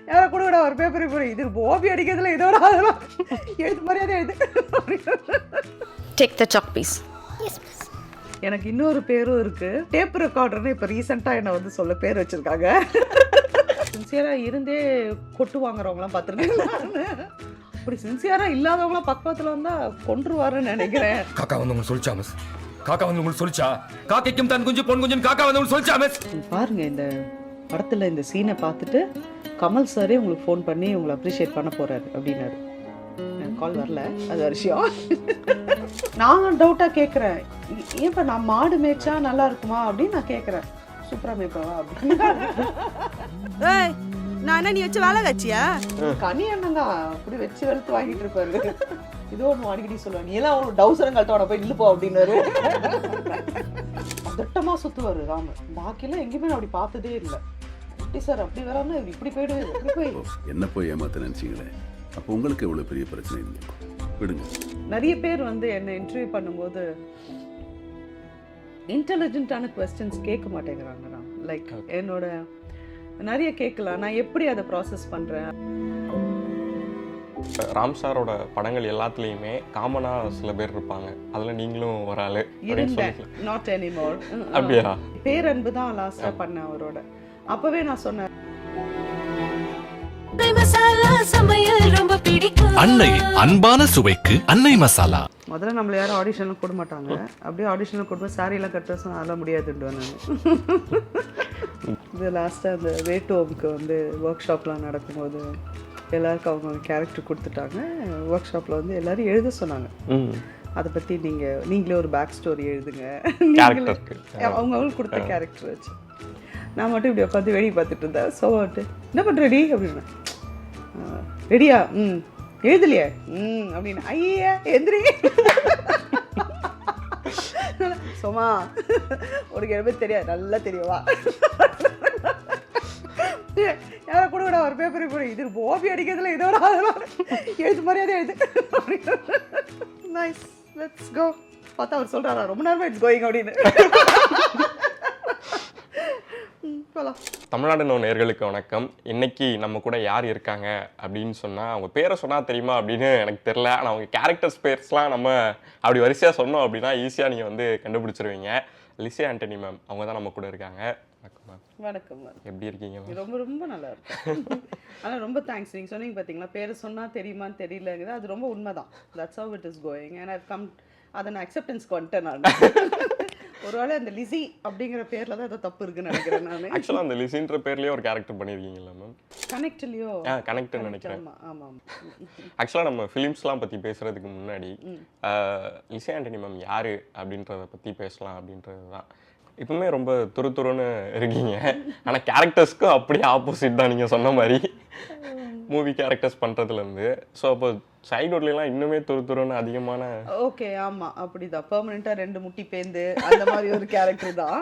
யாரை கூட ஒரு பேப்பர் இப்போ இது ஓபி அடிக்கிறதுல இதோட அதெல்லாம் எழுத்து மரியாதை எழுது. Take the chalk piece. எனக்கு இன்னொரு பேரும் இருக்கு, டேப் ரெக்கார்டர்னு இப்போ ரீசெண்டாக என்னை வந்து சொல்ல பேர் வச்சிருக்காங்க. சின்சியராக இருந்தே கொட்டு வாங்குறவங்களாம் பார்த்துருக்கேன். அப்படி சின்சியராக இல்லாதவங்களாம் பக்கத்தில் வந்தால் கொன்றுவாருன்னு நினைக்கிறேன். காக்கா வந்து உங்களுக்கு சொல்லிச்சா மிஸ்? காக்கா வந்து உங்களுக்கு சொல்லிச்சா? காக்கைக்கும் தான் குஞ்சு பொன் குஞ்சுன்னு காக்கா வந்து உங்களுக்கு சொல்லிச்சா மிஸ்? பாருங்க, இந்த படத்தில் இந்த சீனை பார்த்துட்டு கமல் சாரே உங்களுக்கு ஃபோன் பண்ணி உங்களை அப்ரிஷியேட் பண்ண போறாரு அப்படின்னாரு. எனக்கு கால் வரல, அது ஒரு விஷயம். நான் டவுட்டாக கேட்குறேன், ஏன்ப்பா நான் மாடு மேய்ச்சா நல்லா இருக்குமா அப்படின்னு நான் கேட்குறேன். சூப்பரா மேய்ப்பவா அப்படின்னு. நான் என்ன நீ வச்சு வேலை காட்சியா? கனி அண்ணன் தான் அப்படி வச்சு வெளுத்து வாங்கிட்டு இருப்பாரு. இதோ ஒன்று அடிக்கடி சொல்லுவேன், நீ எல்லாம் அவனு டவுசரம் கழட்டவனை போய் நில்லுப்போ அப்படின்னாரு. திட்டமா சுத்துவாரு ராமர். பாக்கியெல்லாம் எங்கேயுமே நான் அப்படி பார்த்ததே இல்லை. அப்படி சார் அப்படி வராம இப்படி போயிடு இப்படி போய் என்ன போய் ஏமாத்த நினைச்சீங்களே, அப்போ உங்களுக்கு எவ்வளவு பெரிய பிரச்சனை இல்லை, விடுங்க. நிறைய பேர் வந்து என்னை இன்டர்வியூ பண்ணும்போது இன்டெலிஜென்ட்டான கொஸ்டின்ஸ் கேட்க மாட்டேங்கிறாங்க. லைக் என்னோட நிறைய கேட்கலாம், நான் எப்படி அதை ப்ராசஸ் பண்ணுறேன். ராம் சாரோட படங்கள் எல்லாத்துலேயுமே காமனாக சில பேர் இருப்பாங்க, அதில் நீங்களும் ஒரு ஆள் இருந்தேன். Not anymore. அப்படியா? பேரன்பு தான் லாஸ்ட்டாக பண்ணேன் அவரோட. அப்போவே நான் சொன்னேன், அன்னை அன்பான சுவைக்கு அன்னை மசாலா. முதல்ல நம்மள யாரும் ஆடிஷனில் போட மாட்டாங்க. அப்படியே ஆடிஷனில் கொடுப்போம், சாரியெல்லாம் கட்ட அதெல்லாம் முடியாதுன்னு நான். இது லாஸ்ட்டாக அந்த வேட்டோமுக்கு வந்து ஒர்க் ஷாப்லாம் நடக்கும்போது எல்லாருக்கும் அவங்க கேரக்டர் கொடுத்துட்டாங்க. ஒர்க் ஷாப்பில் வந்து எல்லோரும் எழுத சொன்னாங்க. அதை பற்றி நீங்களே ஒரு பேக் ஸ்டோரி எழுதுங்க, அவங்களுக்கு கொடுத்த கேரக்டர் வச்சு. நான் மட்டும் இப்படி உட்காந்து வெளியே பார்த்துட்டு இருந்தேன். ஸோ என்ன பண்ணுற ரெடி அப்படின்னு. ரெடியா? எழுதலையா? அப்படின்னு. ஐயா எந்திரி சும்மா உனக்கு எதுவுமே தெரியாது, நல்லா தெரியுவா. யாரை கூட ஒரு பேப்பர் இப்போ இது ஓபி அடிக்கிறதுல இதோட அதெல்லாம் எழுத்து மரியாதை எழுது. Nice, let's go. பார்த்தா அவர் சொல்கிறாரா ரொம்ப நேரமாக இட்ஸ் கோயிங் அப்படின்னு. தமிழ்நாடு நேயர்களுக்கு வணக்கம். இன்னைக்கு நம்ம கூட யார் இருக்காங்க அப்படின்னு சொன்னால், அவங்க பேரை சொன்னால் தெரியுமா அப்படின்னு எனக்கு தெரில. ஆனால் அவங்க கேரக்டர்ஸ் பேர்ஸ்லாம் நம்ம அப்படி வரிசையாக சொன்னோம் அப்படின்னா ஈஸியாக நீங்கள் வந்து கண்டுபிடிச்சிருவீங்க. லிசி ஆண்டனி மேம் அவங்க தான் நம்ம கூட இருக்காங்க. வணக்கம் மேம். வணக்கம் மேம். எப்படி இருக்கீங்க மேம்? ரொம்ப ரொம்ப நல்லா இருக்கும். ஆனால் ரொம்ப தேங்க்ஸ். நீங்கள் சொன்னீங்க பார்த்தீங்களா, பேரை சொன்னால் தெரியுமான்னு தெரியலங்குது. அது ரொம்ப உண்மை தான். That's how it is going. And I come அதை நான் அக்செப்டன்ஸ்க்கு வந்துட்டேன். நான் ஒருவேளை அந்த லிசி அப்படிங்கிற பேரில் தான் ஏதோ தப்பு இருக்குன்னு நினைக்கிறேன். நான் ஆக்சுவலாக அந்த லிசின்ற பேர்லேயே ஒரு கேரக்டர் பண்ணியிருக்கீங்களா மேம்? கனெக்ட்லையோ? கனெக்ட்னு நினைக்கிறேன். ஆமாம். ஆக்சுவலாக நம்ம ஃபிலிம்ஸ்லாம் பற்றி பேசுகிறதுக்கு முன்னாடி லிசி ஆண்டனி மேம் யார் அப்படின்றத பற்றி பேசலாம் அப்படின்றது தான். இப்பவுமே ரொம்ப துருன்னு இருக்கீங்க, ஆனால் கேரக்டர்ஸ்க்கும் அப்படியே ஆப்போசிட் தான் நீங்கள் சொன்ன மாதிரி மூவி கேரக்டர்ஸ் பண்ணுறதுலேருந்து. ஸோ அப்போ சைல்ட்ஹுட்லாம் இன்னுமே துருன்னு அதிகமான. ஓகே, ஆமாம், அப்படிதான். பெர்மனெண்ட்டாக 2 முட்டி பேந்து அந்த மாதிரி ஒரு கேரக்டர் தான்.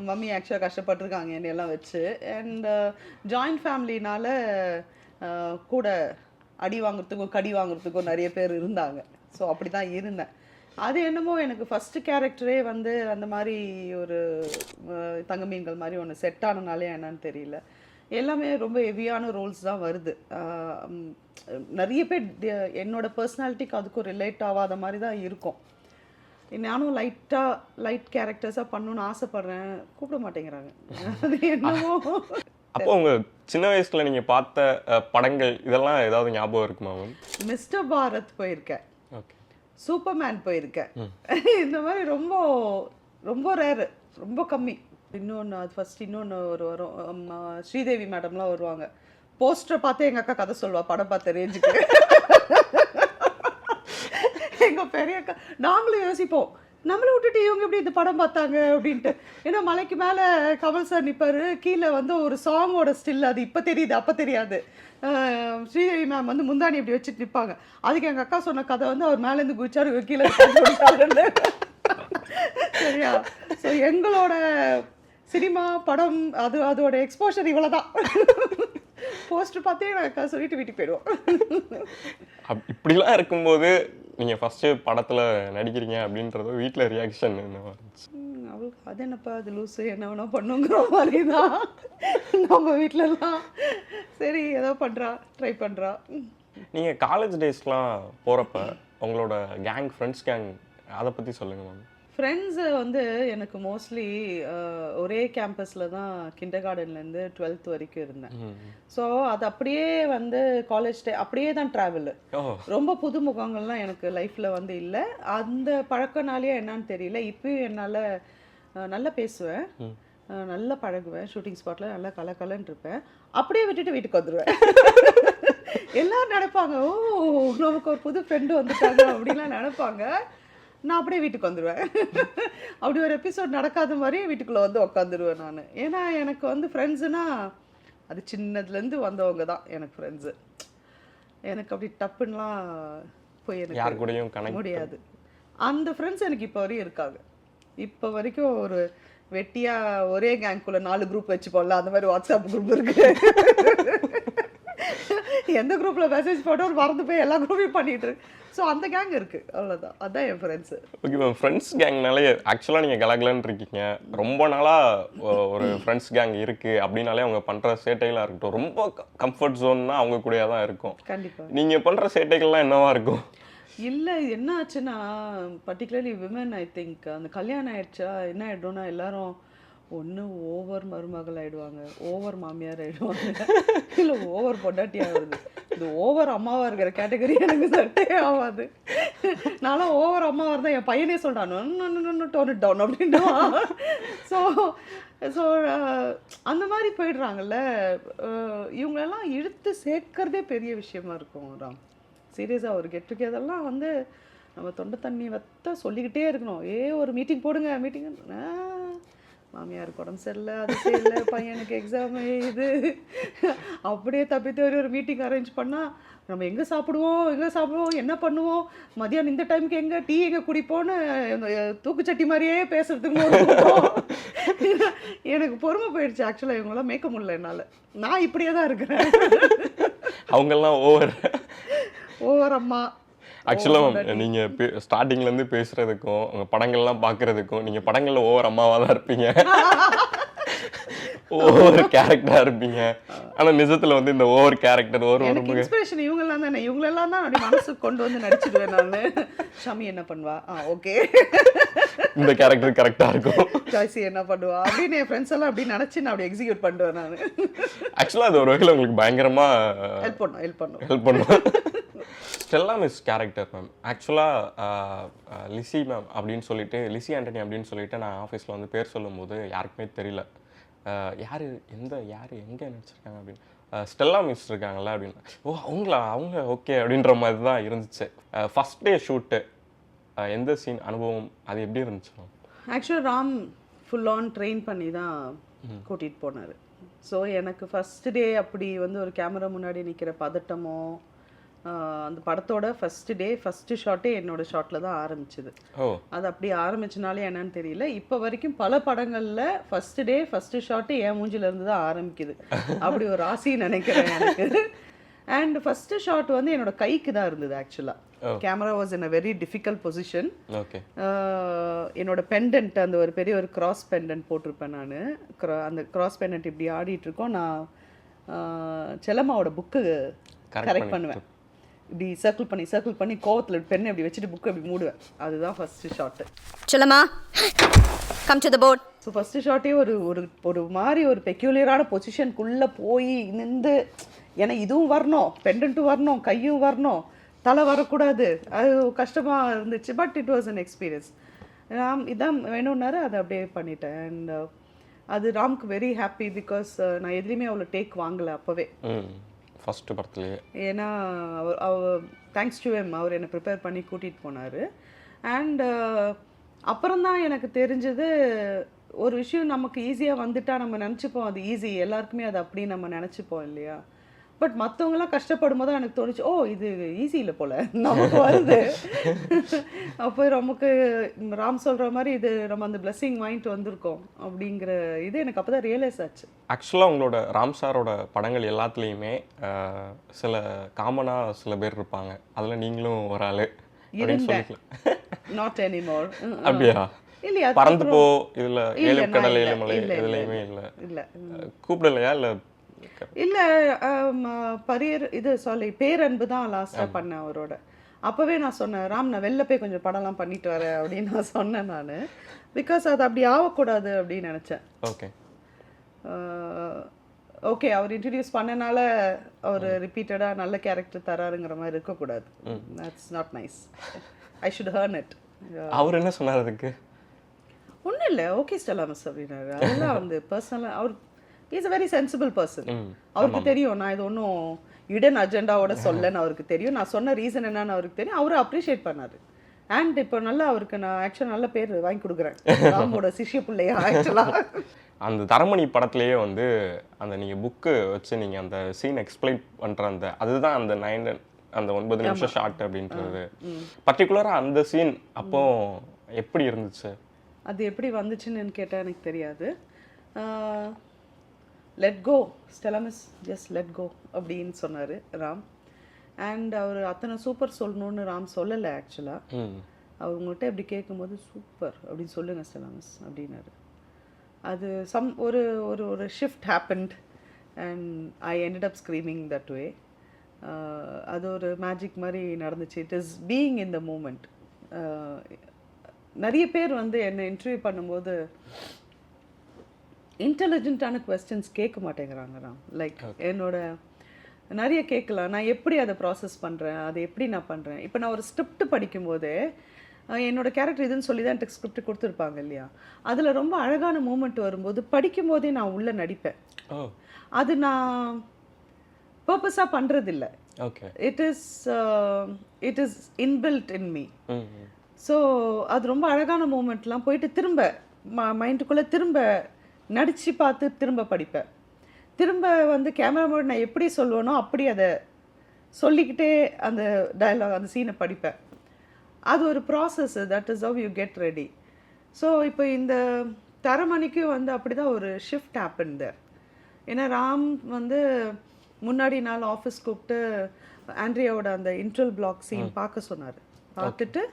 மம்மி ஆக்சுவலாக கஷ்டப்பட்டுருக்காங்க என்னையெல்லாம் வச்சு. அண்ட் ஜாயிண்ட் ஃபேமிலினால கூட அடி வாங்குறதுக்கும் கடி வாங்குறதுக்கும் நிறைய பேர் இருந்தாங்க. ஸோ அப்படி தான் இருந்தேன். அது என்னமோ எனக்கு ஃபஸ்ட்டு கேரக்டரே வந்து அந்த மாதிரி ஒரு தங்கமீன்கள் மாதிரி ஒன்று செட் ஆனனாலே என்னன்னு தெரியல. எல்லாமே ரொம்ப ஹெவியான ரோல்ஸ் தான் வருது. நிறைய பேர் என்னோட பர்சனாலிட்டிக்கு அதுக்கும் ரிலேட் ஆகாத மாதிரி தான் இருக்கும். நானும் லைட் கேரக்டர்ஸாக பண்ணணுன்னு ஆசைப்பட்றேன், கூப்பிட மாட்டேங்கிறாங்க. அது என்னமோ. அப்போ உங்கள் சின்ன வயசில் நீங்கள் பார்த்த படங்கள் இதெல்லாம் ஏதாவது ஞாபகம் இருக்குமா மேம்? மிஸ்டர் பாரத் போயிருக்கேன், ஓகே, சூப்பர்மேன் போயிருக்கேன். இந்த மாதிரி ரொம்ப ரொம்ப ரேரு, ரொம்ப கம்மி. இன்னொன்று அது ஃபஸ்ட் இன்னொன்று வரும், ஸ்ரீதேவி மேடம்லாம் வருவாங்க. போஸ்டரை பார்த்து எங்கள் அக்கா கதை சொல்லுவா, படம் பார்த்த ரேஞ்சுக்கு. எங்கள் பெரிய அக்கா நாங்களும் யோசிப்போம், நம்மளை விட்டுட்டு இவங்க எப்படி இந்த படம் பார்த்தாங்க அப்படின்ட்டு. ஏன்னா மலைக்கு மேலே கமல் சார் நிற்பார், கீழே வந்து ஒரு சாங்கோட ஸ்டில், அது இப்போ தெரியுது அப்போ தெரியாது. ஸ்ரீதேவி மேம் வந்து முந்தானி இப்படி வச்சுட்டு நிற்பாங்க. அதுக்கு எங்கள் அக்கா சொன்ன கதை வந்து அவர் மேலேருந்து குதிச்சாரு, கீழே கொடுத்தாருன்னு. சரியா? ஸோ எங்களோட சினிமா படம் அதோட எக்ஸ்போஷர் இவ்வளோ தான். போஸ்டர் பார்த்தே நான் சொல்லிட்டு வீட்டுக்கு போயிடுவோம். இப்படிலாம் இருக்கும்போது நீங்கள் ஃபஸ்ட்டு படத்தில் நடிக்கிறீங்க அப்படின்றது வீட்டில் ரியாக்ஷன் என்ன? அவளுக்கு அது என்னப்பா அது லூஸு என்ன வேணா பண்ணுங்கிற மாதிரி தான். நம்ம வீட்டிலலாம் சரி ஏதோ பண்ணுறா ட்ரை பண்ணுறா. நீங்கள் காலேஜ் டேஸ்லாம் போகிறப்ப உங்களோட ஃப்ரெண்ட்ஸ் கேங் அதை பற்றி சொல்லுங்கள் மேம். ஃப்ரெண்ட்ஸு வந்து எனக்கு மோஸ்ட்லி ஒரே கேம்பஸில் தான் கிண்டர் கார்டன்லேருந்து 12th வரைக்கும் இருந்தேன். ஸோ அது அப்படியே வந்து காலேஜ் அப்படியே தான் ட்ராவலு. ரொம்ப புது முகங்கள்லாம் எனக்கு லைஃப்பில் வந்து இல்லை. அந்த பழக்கனாலேயே என்னன்னு தெரியல. இப்பயும் என்னால் நல்லா பேசுவேன், நல்லா பழகுவேன், ஷூட்டிங் ஸ்பாட்டில் நல்லா கலன்னு இருப்பேன். அப்படியே விட்டுட்டு வீட்டுக்கு வந்துடுவேன். எல்லாரும் நினைப்பாங்க, ஓ நமக்கு ஒரு புது ஃப்ரெண்டு வந்துட்டாங்க அப்படின்லாம் நினைப்பாங்க. நான் அப்படியே வீட்டுக்கு வந்துடுவேன். அப்படி ஒரு எபிசோட் நடக்காத மாதிரியே வீட்டுக்குள்ளே வந்து உட்காந்துருவேன் நான். ஏன்னா எனக்கு வந்து ஃப்ரெண்ட்ஸுனா அது சின்னதுலேருந்து வந்தவங்க தான் எனக்கு ஃப்ரெண்ட்ஸு. எனக்கு அப்படி டப்புன்னெலாம் போய் எனக்கு யார் கூடயும் கனெக்ட் முடியாது. அந்த ஃப்ரெண்ட்ஸ் எனக்கு இப்போ வரையும் இருக்காங்க. இப்போ வரைக்கும் ஒரு வெட்டியாக ஒரே கேங்குள்ளே 4 குரூப் வச்சுப்போம்ல, அந்த மாதிரி வாட்ஸ்அப் குரூப் இருக்கு. எந்த குரூப்பில் மெசேஜ் போட்டோம் மறந்து போய் எல்லா குரூப்பையும் பண்ணிட்டு. ஸோ அந்த கேங் இருக்குது, அவ்வளோதான். அதுதான் என் ஃப்ரெண்ட்ஸு. Okay ma'am. ஃப்ரெண்ட்ஸ் கேங்னாலே ஆக்சுவலாக நீங்கள் கலகலன்னு இருக்கீங்க. ரொம்ப நாளாக ஒரு ஃப்ரெண்ட்ஸ் கேங் இருக்குது அப்படின்னாலே அவங்க பண்ணுற சேட்டைகளாக இருக்கட்டும், ரொம்ப கம்ஃபர்ட் ஜோன்னா அவங்க கூடயே தான் இருக்கும். கண்டிப்பாக. நீங்கள் பண்ணுற சேட்டைகள்லாம் என்னவா இருக்கும்? இல்லை என்ன ஆச்சுன்னா, பர்டிகுலர்லி விமன் ஐ திங்க் அந்த கல்யாணம் ஆயிடுச்சா என்ன ஆகிடும்னா எல்லாரும் ஒன்று ஓவர் மருமகள் ஆகிடுவாங்க, ஓவர் மாமியார் ஆகிடுவாங்க, இல்லை ஓவர் பொண்டாட்டி ஆகுது. இந்த ஓவர் அம்மாவாக இருக்கிற கேட்டகரி எனக்கு சட்டே ஆகாது. நான்லாம் ஓவர் அம்மாவாக இருந்தால் என் பையனே சொல்கிறான் டோன் இட் டவுன் அப்படின்ட்டு. ஸோ அந்த மாதிரி போயிடுறாங்கல்ல. இவங்களெல்லாம் இழுத்து சேர்க்கறதே பெரிய விஷயமா இருக்கும் ராம். சீரியஸாக ஒரு கெட் டுகெதர்லாம் வந்து நம்ம தொண்டை தண்ணி வத்த சொல்லிக்கிட்டே இருக்கணும். ஒரு மீட்டிங் போடுங்க, மீட்டிங் மாமியாருக்கு உடம்பு சரியில்லை, அது சரியில்லை, பையனுக்கு எக்ஸாம் இது அப்படியே தப்பித்து ஒரு மீட்டிங் அரேஞ்ச் பண்ணால் நம்ம எங்கே சாப்பிடுவோம் என்ன பண்ணுவோம், மதியானம் இந்த டைமுக்கு எங்கே டீ எங்கே குடிப்போன்னு தூக்குச்சட்டி மாதிரியே பேசுறதுக்கு எனக்கு பொறுமை போயிடுச்சு. ஆக்சுவலாக இவங்களாம் மேய்க்க முடியல என்னால். நான் இப்படியே தான் இருக்கிறேன். அவங்கெல்லாம் ஓவர் அம்மா. ஆக்சுவலாக நீங்கள் ஸ்டார்டிங்லேருந்து பேசுகிறதுக்கும் உங்கள் படங்கள்லாம் பார்க்குறதுக்கும் நீங்கள் படங்களில் ஓவர் அம்மாவாக தான் இருப்பீங்க, ஓவர் கேரக்டராக இருப்பீங்க. ஆனால் நிஜத்தில் வந்து இந்த ஓவர் கேரக்டர் எனக்கு இன்ஸ்பிரேஷன் இவங்கெல்லாம் தானே. இவங்களெல்லாம் தான் அப்படி மனசுக்கு கொண்டு வந்து நடிச்சிடுவேன் நான். ஷமி என்ன பண்ணுவா, ஓகே இந்த கேரக்டர் கரெக்டாக இருக்கும், ஜாய்சி என்ன பண்ணுவா அப்படின்னு என் ஃப்ரெண்ட்ஸ் எல்லாம் அப்படி நினச்சி நான் அப்படி எக்ஸிக்யூட் பண்ணுவேன் நான். ஆக்சுவலாக அது ஒரு வகையில் உங்களுக்கு பயங்கரமாக ஹெல்ப் பண்ணும். Stella miss character ma'am. ஆக்சுவலாக லிசி மேம் அப்படின்னு சொல்லிட்டு, லிசி ஆண்டனி அப்படின்னு சொல்லிட்டு நான் ஆஃபீஸில் வந்து பேர் சொல்லும்போது யாருக்குமே தெரியல யார் எங்கே நடிச்சிருக்காங்க அப்படின்னு. ஸ்டெல்லா மிஸ் இருக்காங்களா அப்படின்னு. ஓ அவங்க ஓகே அப்படின்ற மாதிரி தான் இருந்துச்சு. ஃபஸ்ட் டே ஷூட்டு எந்த சீன் அனுபவம் அது எப்படி இருந்துச்சு மேம்? ஆக்சுவலாக ராம் ஃபுல் ஆன் ட்ரெயின் பண்ணி தான் கூட்டிகிட்டு போனார். ஸோ எனக்கு ஃபஸ்ட் டே அப்படி வந்து ஒரு கேமரா முன்னாடி நிற்கிற பதட்டமோ, அந்த படத்தோட ஃபஸ்ட்டு டே ஃபஸ்ட்டு ஷாட்டே என்னோட ஷாட்டில் தான் ஆரம்பிச்சுது. அது அப்படி ஆரம்பிச்சனாலே என்னன்னு தெரியல. இப்போ வரைக்கும் பல படங்களில் ஃபஸ்ட்டு டே ஃபஸ்ட்டு ஷாட்டு என் மூஞ்சிலேருந்து தான் ஆரம்பிக்குது. அப்படி ஒரு ஆசை நினைக்கிறேன் எனக்கு. அண்ட் ஃபஸ்ட்டு ஷாட் வந்து என்னோட கைக்கு தான் இருந்தது. ஆக்சுவலாக camera was in a very difficult position. என்னோட பெண்டன்ட் அந்த ஒரு பெரிய ஒரு கிராஸ் பெண்டன்ட் போட்டிருப்பேன் நான். அந்த கிராஸ் பெண்டன்ட் இப்படி ஆடிட்டுருக்கோம். நான் செல்லம்மாவோட புக்கு கரெக்ட் பண்ணுவேன். இப்படி சர்க்கிள் பண்ணி கோவத்தில் பெண்ணை இப்படி வச்சுட்டு புக்கு அப்படி மூடுவேன். அதுதான் first shot. Chellamma come to the board. So first ஷாட்டே ஒரு ஒரு மாதிரி ஒரு பெக்யூலியரான பொசிஷனுக்குள்ளே போய் நின்று, ஏன்னா இதுவும் வரணும், பெண்டன்ட்டும் வரணும், கையும் வரணும், தலை வரக்கூடாது. அது கஷ்டமாக இருந்துச்சு. But it was an experience. Ram இதான் வேணும்னாரு, அதை அப்படியே பண்ணிட்டேன். அண்ட் அது ராம்க்கு வெரி ஹாப்பி. பிகாஸ் நான் எதுலேயுமே அவ்வளோ டேக் வாங்கலை அப்போவே ஃபஸ்ட்டு படத்துலேயே. ஏன்னா அவர் தேங்க்ஸ் டு எம் அவர் என்னை ப்ரிப்பேர் பண்ணி கூட்டிகிட்டு போனார். அண்ட் அப்புறம்தான் எனக்கு தெரிஞ்சது ஒரு விஷயம் நமக்கு ஈஸியாக வந்துட்டால் நம்ம நினச்சிப்போம் அது ஈஸி, எல்லாருக்குமே அது அப்படி நம்ம நினச்சிப்போம் இல்லையா. பட் மற்றவங்களாம் கஷ்டப்படும் போது எனக்கு தோணுச்சு, இது ஈஸி இல்லை போல் நமக்கு வருது. அப்போ நமக்கு ராம் சொல்கிற மாதிரி இது நம்ம அந்த பிளெஸ்ஸிங் வாங்கிட்டு வந்திருக்கோம் அப்படிங்கிற இது எனக்கு அப்போ தான் ரியலைஸ் ஆச்சு. ஆக்சுவலாக உங்களோட ராம் சாரோட படங்கள் எல்லாத்துலேயுமே சில காமனாக சில பேர் இருப்பாங்க. அதில் நீங்களும் ஒரு ஆள் இருந்தேன். Not anymore. அப்படியா? இல்லையா பறந்து போ இதுல இல்ல, ஏழு நான் கடல் இல்ல, ஏழு மலை இல்ல, இல்ல, எதுலையுமே இல்ல இல்ல கூப்பிடலையா இல்ல இல்ல பரியர் இது பேரன்பு தான் லாஸ்டா பண்ணேன் அவரோட. அப்பவே நான் சொன்னேன் ராம் நான் வெளில போய் கொஞ்சம் படம்லாம் பண்ணிட்டு வரேன் அப்படின்னு நான் சொன்னேன் நான். பிகாஸ் அது அப்படி ஆகக்கூடாது அப்படின்னு நினைச்சேன். ஓகே ஓகே அவர் இன்ட்ரடியூஸ் பண்ணனால அவர் ரிப்பீட்டடா நல்ல கேரக்டர் தராருங்கிற மாதிரி இருக்கக்கூடாது. That's not nice. I should earn it. அவர் என்ன சொன்னார் அதுக்கு? ஒன்றும் இல்லை ஓகே ஸ்டெல்லா மிஸ் அப்படின்னாரு. அதெல்லாம் வந்து பர்சனலாக அவர் is a very sensible person. அவருக்கு தெரியும் நான் இது ஒன்றும் இடன் அஜெண்டாவோட சொல்லன்னு அவருக்கு தெரியும். நான் சொன்ன ரீசன் என்னன்னு அவருக்கு தெரியும். அவரு அப்ரிஷியேட் பண்ணாரு. அண்ட் இப்போ நல்லா அவருக்கு நான் ஆக்சுவலாக நல்ல பேர் வாங்கி கொடுக்குறேன் ராமோட சிஷ்ய பிள்ளையா ஆக்சுவலாக. அந்த தரமணி படத்துலேயே வந்து அந்த நீங்கள் புக்கு வச்சு நீங்கள் அந்த சீன் எக்ஸ்பிளைன் பண்ணுற அதுதான் அந்த 9 நிமிஷம் ஷார்ட் அப்படின்றது. பர்டிகுலராக அந்த சீன் அப்போ எப்படி இருந்துச்சு? அது எப்படி வந்துச்சுன்னு கேட்டால் எனக்கு தெரியாது. Let go Stella miss just let go அப்படின்னு சொன்னார் ராம். அண்ட் அவர் அத்தனை சூப்பர் சொல்லணும்னு ராம் சொல்லலை ஆக்சுவலாக. அவங்கள்ட்ட எப்படி கேட்கும்போது சூப்பர் அப்படின்னு சொல்லுங்கள் ஸ்டெல்லா மிஸ் அப்படின்னாரு. அது ஒரு ஒரு ஒரு shift happened and I ended up screaming that way. அது ஒரு மேஜிக் மாதிரி நடந்துச்சு. It is being in the moment. நிறைய பேர் வந்து என்னை இன்டர்வியூ பண்ணும்போது இன்டெலிஜென்ட்டான கொஸ்டின்ஸ் கேட்க மாட்டேங்கிறாங்க. லைக் என்னோட நிறைய கேட்கலாம் நான் எப்படி அதை ப்ராசஸ் பண்ணுறேன், அதை எப்படி நான் பண்ணுறேன். இப்போ நான் ஒரு ஸ்கிரிப்ட் படிக்கும்போதே என்னோட கேரக்டர் இதுன்னு சொல்லி தான் எனக்கு ஸ்கிரிப்ட் கொடுத்துருப்பாங்க இல்லையா. அதில் ரொம்ப அழகான மூமெண்ட் வரும்போது படிக்கும்போதே நான் உள்ளே நடிப்பேன். அது நான் பர்பஸாக பண்ணுறதில்ல. Okay it is inbuilt in me. So அது ரொம்ப அழகான மூமெண்ட்லாம் போயிட்டு திரும்ப மைண்டுக்குள்ளே திரும்ப நடித்து பார்த்து திரும்ப படிப்பேன். திரும்ப வந்து கேமரா நான் எப்படி சொல்லுவேனோ அப்படி அதை சொல்லிக்கிட்டே அந்த டயலாக் அந்த சீனை படிப்பேன். அது ஒரு process. That is how you get ready. So இப்போ இந்த தரமணிக்கு வந்து அப்படி தான் ஒரு ஷிஃப்ட் ஹேப்பன் தேர். ஏன்னா ராம் வந்து முன்னாடி நாள் ஆஃபீஸ் கூப்பிட்டு ஆண்ட்ரியாவோட அந்த இன்ட்ரல் பிளாக் சீன் பார்க்க சொன்னார். பார்த்துட்டு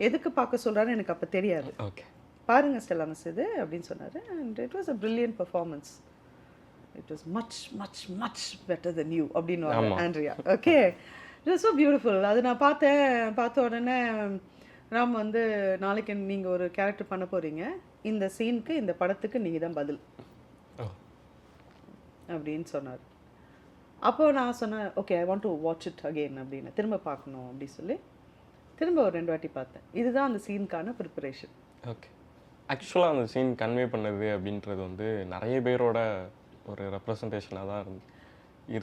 எதுக்கு பார்க்க சொல்கிறான்னு எனக்கு அப்போ தெரியாது. ஓகே பாருங்க ஸ்டெல்லா மிஸ் இது அப்படின்னு சொன்னார். And it was a brilliant performance. It was much much much better than you அப்படின்னு Andrea. Okay it was so beautiful. அது நான் பார்த்த உடனே ராம் வந்து நாளைக்கு நீங்கள் ஒரு கேரக்டர் பண்ண போகிறீங்க, இந்த சீனுக்கு இந்த படத்துக்கு நீங்கள் தான் பதில் அப்படின்னு சொன்னார். அப்போது நான் சொன்னேன் okay I want to watch it again அப்படின்னு, திரும்ப பார்க்கணும் அப்படி சொல்லி திரும்ப ஒரு 2 வாட்டி பார்த்தேன். இதுதான் அந்த சீனுக்கான ப்ரிப்பரேஷன். ஓகே ஆக்சுவலாக அந்த சீன் கன்வே பண்ணது அப்படின்றது வந்து நிறைய பேரோட ஒரு ரெப்ரசன்டேஷனாக தான் இருந்துச்சு.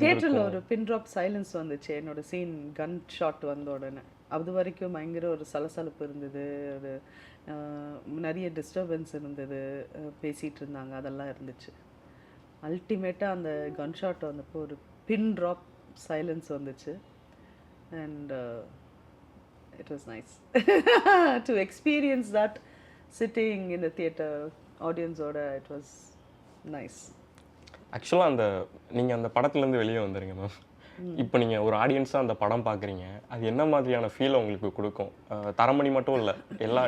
தியேட்டரில் ஒரு பின் ட்ராப் சைலன்ஸ் வந்துச்சு என்னோட சீன் கன் ஷாட் வந்த உடனே. அது வரைக்கும் பயங்கர ஒரு சலசலப்பு இருந்தது, ஒரு நிறைய டிஸ்டர்பன்ஸ் இருந்தது, பேசிகிட்டு இருந்தாங்க, அதெல்லாம் இருந்துச்சு. அல்டிமேட்டாக அந்த கன் ஷாட் வந்தப்போ ஒரு பின் ட்ராப் சைலன்ஸ் வந்துச்சு. And it was nice to experience that sitting in the theater audience oda. It was nice. ஆக்சுவலாக நீங்கள் அந்த படத்துலேருந்து வெளியே வந்துடுங்க மேம். இப்போ நீங்கள் ஒரு ஆடியன்ஸாக அந்த படம் பார்க்குறீங்க, அது என்ன மாதிரியான ஃபீலை உங்களுக்கு கொடுக்கும்? தரமணி மட்டும் இல்லை,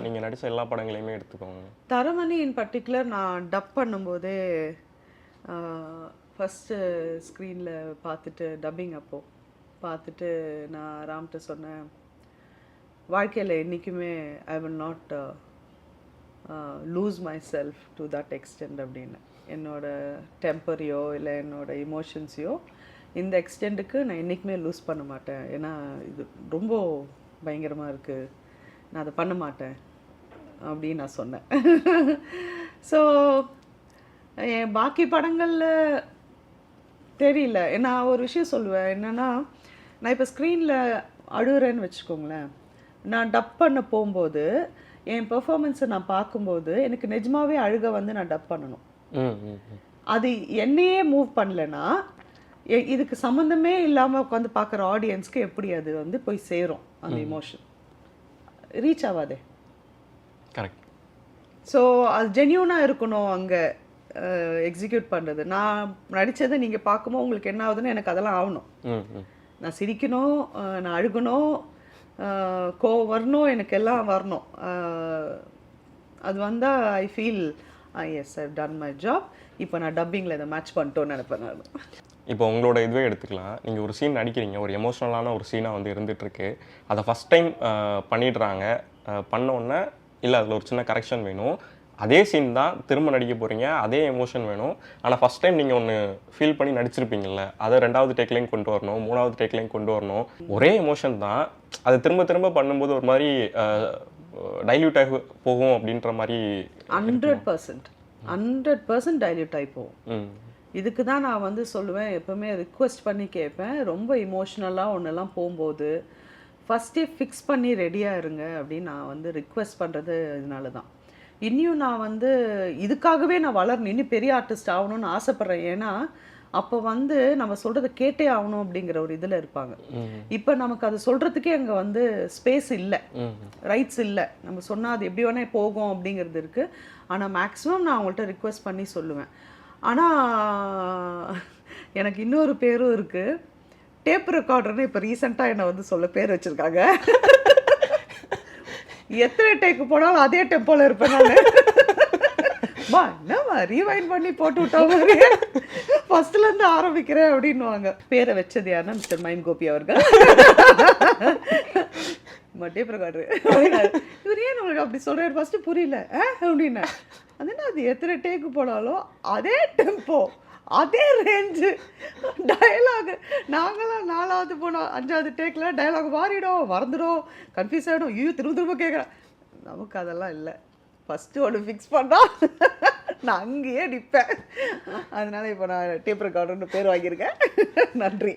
நீங்கள் நடித்த எல்லா படங்களையுமே எடுத்துக்கோங்க. தரமணி இன் பர்டிகுலர் நான் டப் பண்ணும்போதே ஃபஸ்ட்டு ஸ்க்ரீனில் பார்த்துட்டு டப்பிங் அப்போது பார்த்துட்டு நான் ராம்கிட்ட சொன்னேன், வாழ்க்கையில் என்றைக்குமே I will not loose my self to that extend அப்படின்னு. என்னோட டெம்பரையோ இல்லை என்னோட இமோஷன்ஸையோ இந்த எக்ஸ்டெண்டுக்கு நான் என்றைக்குமே லூஸ் பண்ண மாட்டேன். ஏன்னா இது ரொம்ப பயங்கரமாக இருக்குது, நான் அதை பண்ண மாட்டேன் அப்படின்னு நான் சொன்னேன். ஸோ என் பாக்கி படங்களில் தெரியல. நான் ஒரு விஷயம் சொல்லுவேன் என்னென்னா, நான் இப்போ ஸ்க்ரீனில் அழுகிறேன்னு வச்சுக்கோங்களேன், நான் டப் பண்ண போகும்போது என் பெர்ஃபார்மன்ஸை நான் பார்க்கும்போது எனக்கு நிஜமாவே அழுக வந்து நான் டப் பண்ணணும். அது என்னையே மூவ் பண்ணலைன்னா இதுக்கு சம்மந்தமே இல்லாமல் உட்காந்து பார்க்குற ஆடியன்ஸ்க்கு எப்படி அது வந்து போய் சேரும், அந்த இமோஷன் ரீச் ஆகாதே. கரெக்ட். ஸோ அது ஜென்யூனாக இருக்கணும் அங்கே எக்ஸிக்யூட் பண்ணுறது. நான் நடித்ததை நீங்கள் பார்க்கும்போது உங்களுக்கு என்ன ஆகுதுன்னு எனக்கு அதெல்லாம் ஆகணும். நான் சிரிக்கணும், நான் அழுகணும், வரணும், எனக்கு எல்லாம் வரணும். அது வந்தால் I feel as I done my job. இப்போ நான் டப்பிங்கில் இதை மேட்ச் பண்ணிட்டோன்னு நினைப்பேன் நான். இப்போ உங்களோட இதுவே எடுத்துக்கலாம். நீங்கள் ஒரு சீன் நடிக்கிறீங்க, ஒரு எமோஷ்னலான ஒரு சீனாக வந்து இருந்துகிட்ருக்கு. அதை ஃபஸ்ட் டைம் பண்ணிடுறாங்க. பண்ணோன்னே இல்லை அதில் ஒரு சின்ன கரெக்ஷன் வேணும். அதே சீன் தான் திரும்ப நடிக்க போகிறீங்க, அதே எமோஷன் வேணும். ஆனால் ஃபஸ்ட் டைம் நீங்கள் ஒன்று ஃபீல் பண்ணி நடிச்சிருப்பீங்கல்ல, அதை 2வது டேக்லையும் கொண்டு வரணும், 3வது டேக்லையும் கொண்டு வரணும். ஒரே எமோஷன் தான், அது திரும்ப திரும்ப பண்ணும்போது ஒரு மாதிரி டைல்யூட் ஆகி போகும் அப்படின்ற மாதிரி. 100% டைல்யூட் ஆகி போகும். இதுக்கு தான் நான் வந்து சொல்லுவேன், எப்போவுமே ரிக்வெஸ்ட் பண்ணி கேட்பேன். ரொம்ப இமோஷ்னலாக ஒன்றெல்லாம் போகும்போது ஃபஸ்ட்டே ஃபிக்ஸ் பண்ணி ரெடியாக இருங்க அப்படின்னு நான் வந்து ரிக்வெஸ்ட் பண்ணுறது இதனால தான். இன்னும் நான் வந்து இதுக்காகவே நான் வளரணும், இன்னும் பெரிய ஆர்டிஸ்ட் ஆகணும்னு ஆசைப்பட்றேன். ஏன்னா அப்போ வந்து நம்ம சொல்கிறத கேட்டே ஆகணும் அப்படிங்கிற ஒரு இதில் இருப்பாங்க. இப்போ நமக்கு அது சொல்கிறதுக்கே அங்கே வந்து ஸ்பேஸ் இல்லை, ரைட்ஸ் இல்லை. நம்ம சொன்னால் அது எப்படி வேணால் போகும் அப்படிங்கிறது இருக்குது. ஆனால் மேக்ஸிமம் நான் அவங்கள்ட்ட ரிக்வெஸ்ட் பண்ணி சொல்லுவேன். ஆனால் எனக்கு இன்னொரு பேரும் இருக்குது, டேப் ரெக்கார்டர்னு. இப்போ ரீசெண்டாக என்னை வந்து சொல்ல பேர் வச்சுருக்காங்க. எத்தனை டேக்கு போனாலும் அதே டெம்போல இருப்பேன் நான். என்னம்மா ரீவைண்ட் பண்ணி போட்டு விட்டா மாதிரி ஃபர்ஸ்ட்லேருந்து ஆரம்பிக்கிறேன் அப்படின்வாங்க. பேரை வச்சது யாருன்னா மிஸ்டர் மைம் கோபி அவர்கள். டேப் ரெக்கார்டரு இவர் ஏன் நம்மளுக்கு அப்படி சொல்கிறார் ஃபஸ்ட்டு புரியல அப்படின்னா, அது என்ன அது எத்தனை டேக்கு போனாலும் அதே டெம்போ அதே ரேஞ்சு டயலாகு. நாங்களாம் 4வது போனோம் 5வது டேக்கில் டயலாக் மாறிடும், மறந்துடும், கன்ஃபியூஸ் ஆகிடும், திரும்ப திரும்ப கேட்குறேன். நமக்கு அதெல்லாம் இல்லை. ஃபஸ்ட்டு ஒன்று ஃபிக்ஸ் பண்ணால் நான் அங்கேயே நிற்பேன். அதனால இப்போ நான் டேப் ரெக்கார்டர்னு பேர் வாங்கியிருக்கேன். நன்றி.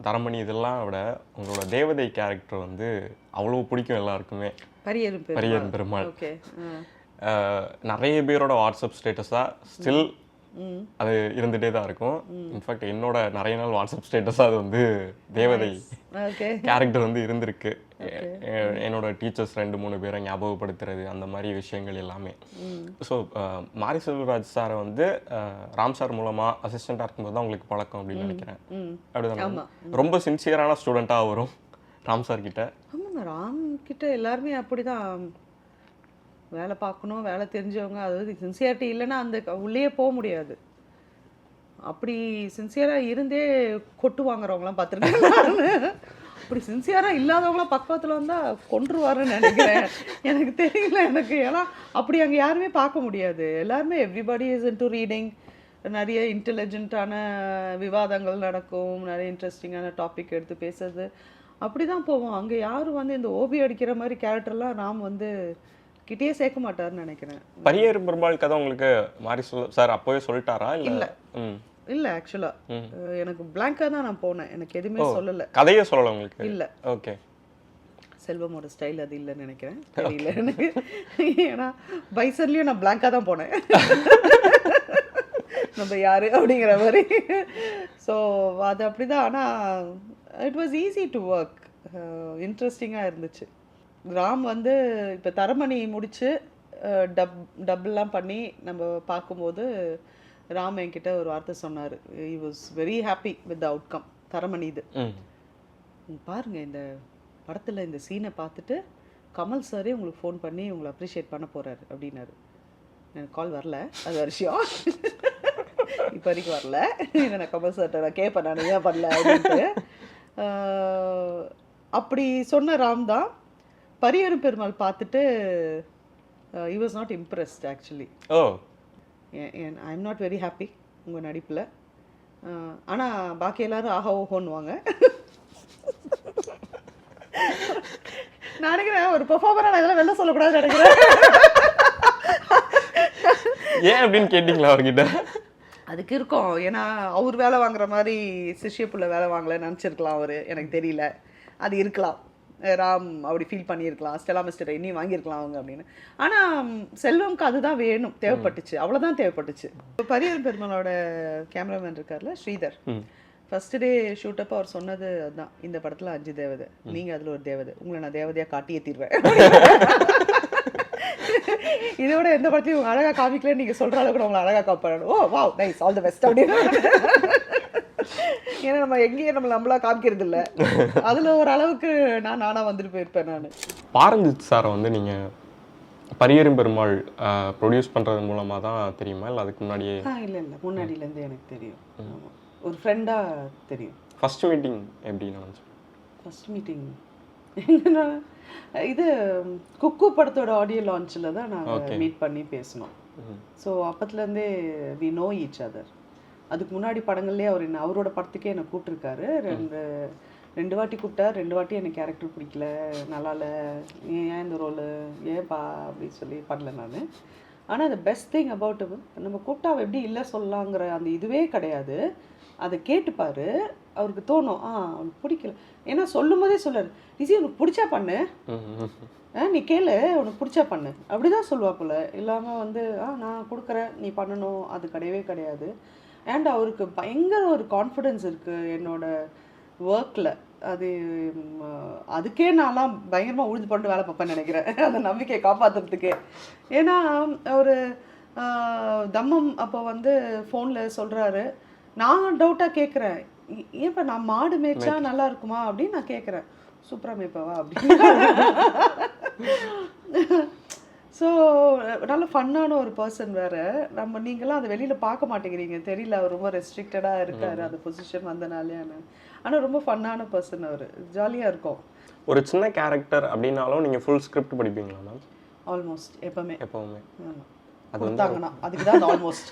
தரமணி இதெல்லாம் விட உங்களோட தேவதை கேரக்டர் வந்து அவ்வளோ பிடிக்கும் எல்லாருக்குமே. பரியரும் பெருமாள். ஓகே. நிறைய பேரோட வாட்ஸ்அப் ஸ்டேட்டஸாக ஸ்டில் அது இருந்துகிட்டே தான் இருக்கும். இன்ஃபேக்ட் என்னோட நிறைய நாள் வாட்ஸ்அப் ஸ்டேட்டஸாக அது வந்து தேவதை கேரக்டர் வந்து இருந்திருக்கு. என்னோட டீச்சர்ஸ் 2-3 பேரை ஞாபகப்படுத்துறது, அந்த மாதிரி விஷயங்கள் எல்லாமே. ஸோ மாரி செல்வராஜ் சாரை வந்து ராம் சார் மூலமாக அசிஸ்டண்ட்டாக இருக்கும்போது தான் உங்களுக்கு பழக்கம் அப்படின்னு நினைக்கிறேன். அப்படிதான் ரொம்ப சின்சியரான ஸ்டூடெண்ட்டாக வரும் ராம் சார் கிட்ட. ஆமாங்க, ராம் கிட்ட எல்லாருமே அப்படி தான் வேலை பார்க்கணும், வேலை தெரிஞ்சவங்க. அதாவது சின்சியாரிட்டி இல்லைன்னா அந்த உள்ளே போக முடியாது. அப்படி சின்சியராக இருந்தே கொட்டு வாங்குறவங்களாம் பார்த்துருக்கேன். அப்படி சின்சியராக இல்லாதவங்களாம் பக்கத்தில் வந்தால் கொன்றுவாருன்னு நினைக்கிறேன். எனக்கு தெரியல எனக்கு. ஏன்னா அப்படி அங்கே யாருமே பார்க்க முடியாது. எல்லாருமே எவ்ரிபடி இஸ் இன்டு ரீடிங். நிறைய இன்டெலிஜென்ட்டான விவாதங்கள் நடக்கும், நிறைய இன்ட்ரெஸ்டிங்கான டாபிக் எடுத்து பேசுறது, அப்படி தான் போவோம். அங்கே யாரும் வந்து இந்த ஓபி அடிக்கிற மாதிரி கேரக்டர்லாம் ராம் வந்து கிட்டே சேர்க்க மாட்டாருன்னு நினைக்கிறேன். பரியரும் பெருமாள் கதை உங்களுக்கு மாரி சார் அப்போவே சொல்லிட்டாரா? இல்லை இல்லை ஆக்சுவலாக எனக்கு பிளாங்காக தான் நான் போனேன். எனக்கு எதுவுமே சொல்லலை, கதையே சொல்லலை உங்களுக்கு? இல்லை. ஓகே. செல்வமோட ஸ்டைல் அது இல்லைன்னு நினைக்கிறேன், தெரியல எனக்கு. ஏன்னா பைசர்லேயும் நான் பிளாங்காக தான் போனேன், நம்ம யாரு அப்படிங்கிற மாதிரி. ஸோ அது அப்படி தான். ஆனால் it was easy to work, இன்ட்ரெஸ்டிங்காக இருந்துச்சு. ராம் வந்து இப்போ தரமணி முடித்து டப்லாம் பண்ணி நம்ம பார்க்கும்போது ராம் என்கிட்ட ஒரு வார்த்தை சொன்னார். He was very happy with the outcome. Taramani இது பாருங்க, இந்த படத்தில் இந்த சீனை பார்த்துட்டு கமல் சாரே உங்களுக்கு ஃபோன் பண்ணி உங்களை அப்ரிஷியேட் பண்ண போகிறாரு அப்படின்னாரு. எனக்கு கால் வரல, அது விஷயம் இப்போ வரைக்கும் வரல. இதை நான் கமல் சார்கிட்ட நான் கேட்பேன், நான் ஏன் பண்ணல அப்படின்ட்டு. அப்படி சொன்ன ராம் தான் பரியரும் பெருமாள் பார்த்துட்டு he was not impressed actually. I am not very happy உங்கள் நடிப்பில். ஆனால் பாக்கி எல்லாரும் ஆஹா ஓஹோன்னுவாங்க. நான் நினைக்கிறேன் ஒரு பெர்ஃபார்மராக நான் இதெல்லாம் வெளில சொல்லக்கூடாதுன்னு நினைக்கிறேன். ஏன் அப்படின்னு கேட்டிங்களா அவர்கிட்ட? அதுக்கு இருக்கும், ஏன்னா அவர் வேலை வாங்குற மாதிரி சிஷ்யப்புள்ள வேலை வாங்கலை நினச்சிருக்கலாம் அவர், எனக்கு தெரியல. அது இருக்கலாம், ராம் அப்படி ஃபீல் பண்ணியிருக்கலாம், ஸ்டெலா மிஸ்டர் இன்னும் வாங்கியிருக்கலாம் அவங்க அப்படின்னு. ஆனால் செல்வம்க்கு அதுதான் வேணும், தேவைப்பட்டுச்சு, அவ்வளோதான் தேவைப்பட்டுச்சு. இப்போ பரியரும் பெருமாளோட கேமராமேன் இருக்கார்ல ஸ்ரீதர், ஃபர்ஸ்ட் டே ஷூட்டப்போ அவர் சொன்னது அதுதான், இந்த படத்தில் 5 தேவதை, நீங்கள் அதில் ஒரு தேவதை, உங்களை நான் தேவதையாக காட்டியே தீர்வேன். இதோட எந்த படத்தையும் உங்க அழகாக காமிக்கலன்னு நீங்கள் சொல்கிற அளவுக்கு கூட உங்களை அழகாக காப்பாடணும். Oh wow nice, all the best அப்படின்னு. ஏன்னா நம்ம எங்கேயும் நம்மளா காமிக்கிறது இல்லை, அதில் ஒரு அளவுக்கு நானாக வந்துட்டு போயிருப்பேன். நான் பாரஞ்சித் சாரை வந்து நீங்கள் பரியரும் பெருமாள் ப்ரொடியூஸ் பண்ணுறது மூலமாக தான் தெரியுமா இல்லை அதுக்கு முன்னாடியே? இல்லை முன்னாடியிலேருந்து எனக்கு தெரியும். ஆமா. ஒரு ஃப்ரெண்டாக தெரியும். ஃபர்ஸ்ட் மீட்டிங் எப்படி நினச்சேன்? ஃபர்ஸ்ட் மீட்டிங் இது குக்கு படத்தோட ஆடியோ லான்ச்சில் தான் நாங்கள் மீட் பண்ணி பேசினோம். ஸோ அப்பத்துலேருந்தே வி நோ ஈச் அதர். அதுக்கு முன்னாடி படங்கள்லேயே அவரோட படத்துக்கே என்னை கூப்பிட்ருக்காரு. ரெண்டு வாட்டி கூப்பிட்டார். 2 வாட்டி எனக்கு கேரக்டர் பிடிக்கல, நல்லா இல்லை, ஏன் இந்த ரோலு ஏன்பா அப்படின்னு சொல்லி பண்ணல நான். ஆனால் அந்த பெஸ்ட் திங் அபவுட் நம்ம கூப்பிட்டா அவள் எப்படி இல்லை சொல்லலாங்கிற அந்த இதுவே கிடையாது. அதை கேட்டுப்பார், அவருக்கு தோணும் அவனுக்கு பிடிக்கல. ஏன்னா சொல்லும் போதே சொல்லாரு, லிசி உனக்கு பிடிச்சா பண்ணு, நீ கேளு, உனக்கு பிடிச்சா பண்ணு, அப்படிதான் சொல்லுவாப்புல. இல்லாமல் வந்து நான் கொடுக்குறேன் நீ பண்ணணும், அது கிடையவே கிடையாது. அண்ட் அவருக்கு பயங்கர ஒரு கான்ஃபிடென்ஸ் இருக்குது என்னோட ஒர்க்கில். அதுக்கே நான்லாம் பயங்கரமாக உழுது போட்டு வேலை பார்ப்பேன்னு நினைக்கிறேன், அந்த நம்பிக்கையை காப்பாற்றுறதுக்கே. ஏன்னா ஒரு தம்மம் அப்போ வந்து ஃபோனில் சொல்கிறாரு, நான் டவுட்டாக கேட்குறேன், ஏன்ப்பா நான் மாடு மேய்ச்சா நல்லா இருக்குமா அப்படின்னு நான் கேட்குறேன். சூப்பராக மேய்ப்பாவா அப்படின்னு. ஸோ நல்ல ஃபன்னான ஒரு பர்சன் வேறு. நீங்களாம் அதை வெளியில் பார்க்க மாட்டேங்கிறீங்க, தெரியல, அவர் ரொம்ப ரெஸ்ட்ரிக்டடாக இருக்கார் அந்த பொசிஷன் வந்தனாலேன்னு. ஆனால் ரொம்ப ஃபன்னான பர்சன் அவர், ஜாலியாக இருக்கும். ஒரு சின்ன கேரக்டர் அப்படின்னாலும் நீங்கள் ஃபுல் ஸ்கிரிப்ட் படிப்பீங்களா மேம்? ஆல்மோஸ்ட் எப்போவுமே. ஆமாம், அது கொடுத்தாங்கன்னா அதுக்கு தான் ஆல்மோஸ்ட்.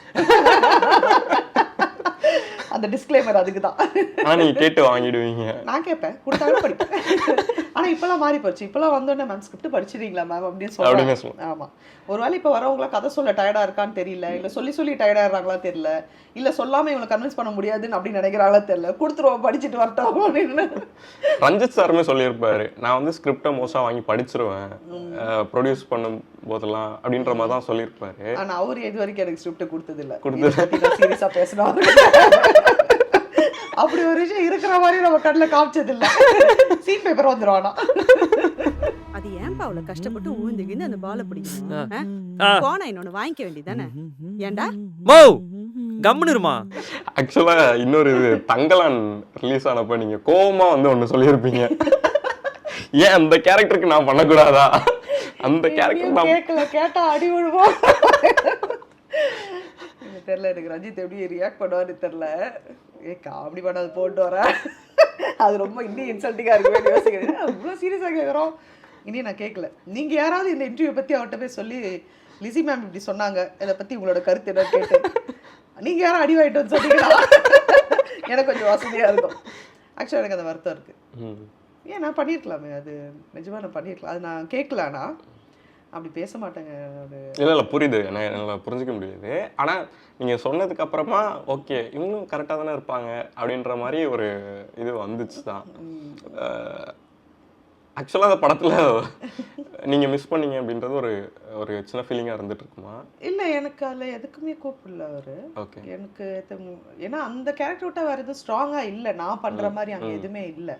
அந்த டிஸ்க்ளைமர் அதுக்கு தான். நீங்கள் கேட்டு வாங்கிடுவீங்க? நான் கேட்பேன், கொடுத்தாலும் படிப்பேன். ஆனால் இப்போலாம் மாறி போச்சு. இப்போலாம் வந்தோடனே மேம் ஸ்கிரிப்ட் படிச்சிருக்கீங்களா மேம் அப்படின்னு சொல்லுவாங்க. ஆமாம், ஒரு வேளை இப்போ வரவங்களாம் கதை சொல்ல டயர்டாக இருக்கான்னு தெரியல, இல்லை சொல்லி டயர்டாகிறாங்களா தெரியல, இல்லை சொல்லாமல் இவங்களை கன்வின்ஸ் பண்ண முடியாதுன்னு அப்படி நினைக்கிறாங்களா தெரியல, கொடுத்துருவோம் படிச்சுட்டு வரட்டும் அப்படின்னு. ரஞ்சித் சாருமே சொல்லியிருப்பாரு, நான் வந்து ஸ்கிரிப்டை மோஸ்ட்டாக வாங்கி படிச்சிருவேன் ப்ரொடியூஸ் பண்ணும் போதெல்லாம் அப்படின்ற மாதிரி தான் சொல்லியிருப்பாரு. ஆனால் அவர் இது வரைக்கும் எனக்கு ஸ்கிரிப்ட் கொடுத்ததில்லை. சீரியஸாக பேசணும் அப்படி ஒரு விஷயம் இருக்கிற மாதிரி நம்ம கண்ணில் காமிச்சதில்லை. சீன் பேப்பர் வந்துடும். அது ஏன்பா அவ்வளவு கஷ்டப்பட்டு ஊந்துக்கின்னு அந்த பாலை பிடிக்கணும்? போனா இன்னொன்னு வாங்கிக்க வேண்டியதானே? ஏண்டா கம்முனுமா? ஆக்சுவலா இன்னொரு இது தங்கலான் ரிலீஸ் ஆனப்ப நீங்க கோவமா வந்து ஒண்ணு சொல்லியிருப்பீங்க, ஏன் அந்த கேரக்டருக்கு நான் பண்ணக்கூடாதா? அந்த கேரக்டர் நான் கேட்டா அடி விழுவோம். தெரியல, எனக்கு ரஞ்சித் எப்படி ரியாக்ட் பண்ணுவான்னு தெரியல. காமெடி பண்ணாது போட்டு வர, அது ரொம்ப இன்னும் இன்சல்ட்டிங்காக இருக்குமே யோசிக்கிறேன். அவ்வளோ சீரியஸாக கேட்குறோம். இனி நான் கேட்கல. நீங்கள் யாராவது இந்த இன்டர்வியூ பற்றி அவர்கிட்ட போய் சொல்லி, லிசி மேம் இப்படி சொன்னாங்க, இதை பற்றி உங்களோட கருத்து என்ன கேட்டு நீங்கள் யாரும் அடி வாங்கிட்டு சொன்னீங்களா? எனக்கு கொஞ்சம் வசதியாக இருக்கும். ஆக்சுவலாக எனக்கு அந்த வருத்தம் இருக்குது. ஏன் நான் பண்ணியிருக்கலாமே, அது நிஜமாக நான் பண்ணியிருக்கலாம். அது நான் கேட்கலான்னா அப்படி பேச மாட்டேங்க. அது இல்லை புரியுது, என்னால் புரிஞ்சிக்க முடியுது. ஆனால் நீங்கள் சொன்னதுக்கு அப்புறமா ஓகே இவங்களும் கரெக்டாக தானே இருப்பாங்க அப்படின்ற மாதிரி ஒரு இது வந்துச்சு தான். ஆக்சுவலாக அந்த படத்தில் நீங்கள் மிஸ் பண்ணீங்க அப்படின்றது ஒரு சின்ன ஃபீலிங்காக இருந்துட்டு இருக்குமா? இல்லை, எனக்கு அதில் எதுக்குமே கூப்பிடல அவர். ஓகே, எனக்கு ஏன்னா அந்த கேரக்டர் விட்டால் வேறு எதுவும் ஸ்ட்ராங்காக இல்லை, நான் பண்ணுற மாதிரி அங்கே எதுவுமே இல்லை.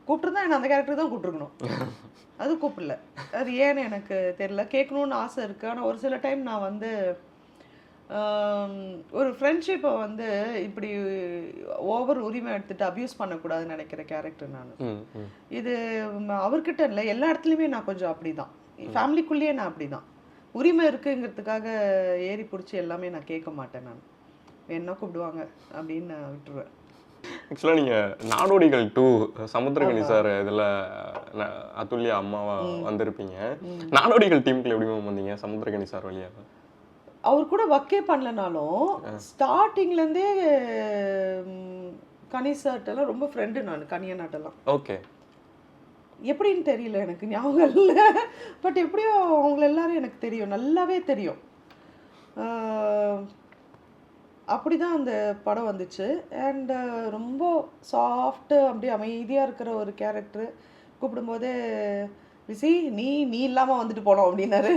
கூப்பிட்டுருந்தா என்ன அந்த கேரக்டர் தான் கூப்பிட்டுருக்கணும், அது கூப்பிடல. அது ஏன்னு எனக்கு தெரியல. கேட்கணுன்னு ஆசை இருக்குது. ஆனால் ஒரு சில டைம் நான் வந்து ஒரு ஃப்ரெண்ட்ஷிப்பை வந்து இப்படி ஓவர் உரிமை எடுத்துகிட்டு அப்யூஸ் பண்ணக்கூடாதுன்னு நினைக்கிற கேரக்டர் நான். இது அவர்கிட்ட இல்லை, எல்லா இடத்துலையுமே நான் கொஞ்சம் அப்படி தான். ஃபேமிலிக்குள்ளேயே நான் அப்படி தான். உரிமை இருக்குங்கிறதுக்காக ஏறி பிடிச்சி எல்லாமே நான் கேட்க மாட்டேன். நான் என்ன கூப்பிடுவாங்க அப்படின்னு நான் விட்டுருவேன். ஆக்சுவலாக நீங்கள் நாடோடிகள் 2 சமுத்திரகனி சார் இதில் அதுல்யா அம்மாவா வந்திருப்பீங்க. நாடோடிகள் டீமுக்குள்ள எப்படி வந்தீங்க சமுத்திரகனி சார் வழியாக? அவர் கூட ஒர்க்கே பண்ணலனாலும் ஸ்டார்டிங்லேருந்தே கனி சார்ட்டெல்லாம் ரொம்ப ஃப்ரெண்டு நான், கனியா நாட்டெல்லாம். ஓகே, எப்படின்னு தெரியல, எனக்கு ஞாபகம் இல்லை. பட் எப்படியோ அவங்கள எல்லாரும் எனக்கு தெரியும், நல்லாவே தெரியும். அப்படி தான் அந்த படம் வந்துச்சு. அண்ட் ரொம்ப சாஃப்ட்டு, அப்படியே அமைதியாக இருக்கிற ஒரு கேரக்டரு. கூப்பிடும்போதே லிசி நீ இல்லாமல் வந்துட்டு போனோம் அப்படின்னாரு.